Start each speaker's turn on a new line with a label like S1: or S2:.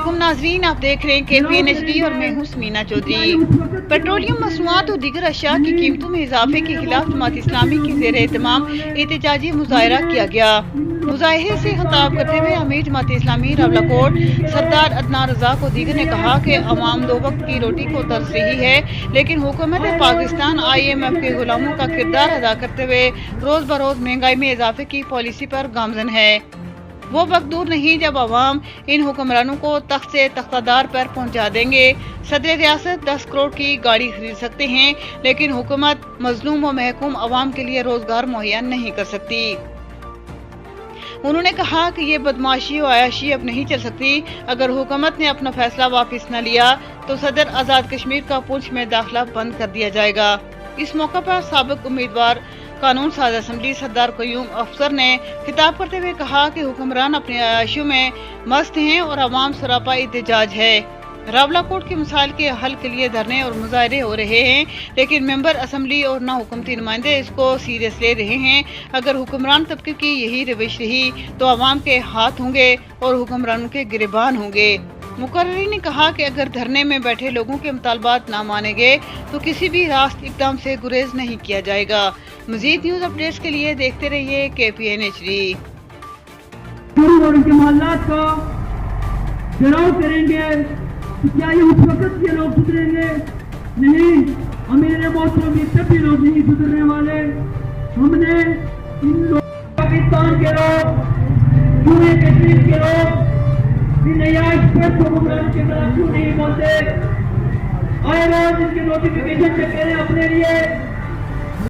S1: अस्सलामुअलैकुम नाजरीन, आप देख रहे हैं KPNHD और मैं हूँ समीना चौधरी। पेट्रोलियम मसनूआत और दीगर अशिया की कीमतों में इजाफे के खिलाफ जमात इस्लामी के ज़ेर एहतमाम एहतजाजी मुजाहरा किया गया। मुजाहिरे से खिताब करते हुए अमीर जमात इस्लामी रावलाकोट सरदार अदनान रजा को दीगर ने कहा कि अवाम दो वक्त की रोटी को तरस रही है, लेकिन हुकूमत पाकिस्तान IMF के गुलामों का किरदार अदा करते हुए रोज बरोज महंगाई में इजाफे की पॉलिसी पर गामजन है। वो वक्त दूर नहीं जब अवाम इन हुक्मरानों को तख्त से तख्तादार पर पहुंचा देंगे। सदर रियासत 10 करोड़ की गाड़ी खरीद सकते हैं, लेकिन हुकूमत मजलूम व महकूम अवाम के लिए रोजगार मुहैया नहीं कर सकती। उन्होंने कहा कि ये बदमाशी और आयाशी अब नहीं चल सकती। अगर हुकूमत ने अपना फैसला वापस न लिया तो सदर आज़ाद कश्मीर का पुंछ में दाखिला बंद कर दिया जाएगा। इस मौका पर साबिक उम्मीदवार कानून साज असम्बली सरदार क्यूम अफसर ने खिताब करते हुए कहा कि हुक्मरान अपने आयाशियों में मस्त हैं और अवाम सरापा एहतजाज है। रावलाकोट की मिसाल के हल के लिए धरने और मुजाहरे हो रहे हैं, लेकिन मेंबर असम्बली और ना हुकूमती नुमाइंदे इसको सीरियस ले रहे हैं। अगर हुक्मरान तबके की यही रविश रही तो अवाम के हाथ होंगे और हुक्मरानों के गिरबान होंगे। मुकर्री ने कहा कि अगर धरने में बैठे लोगों के मुतालबात ना माने गए तो किसी भी रास्त इकदाम से गुरेज नहीं किया जाएगा। मजीद न्यूज अपडेट्स के लिए देखते रहिए KPNHD।
S2: उनके मामलात का घेराव करेंगे तो क्या ये उस वक्त के लोग सुधरेंगे? नहीं, अमीर मोहतरम में सभी लोग नहीं सुधरने वाले। हमने इन लोग पाकिस्तान के लोग, पूरे कश्मीर के लोग इन अयाश पर हुक्मरान के खिलाफ क्यों नहीं बोलते? आए रोज इनके नोटिफिकेशन चेक करें अपने लिए।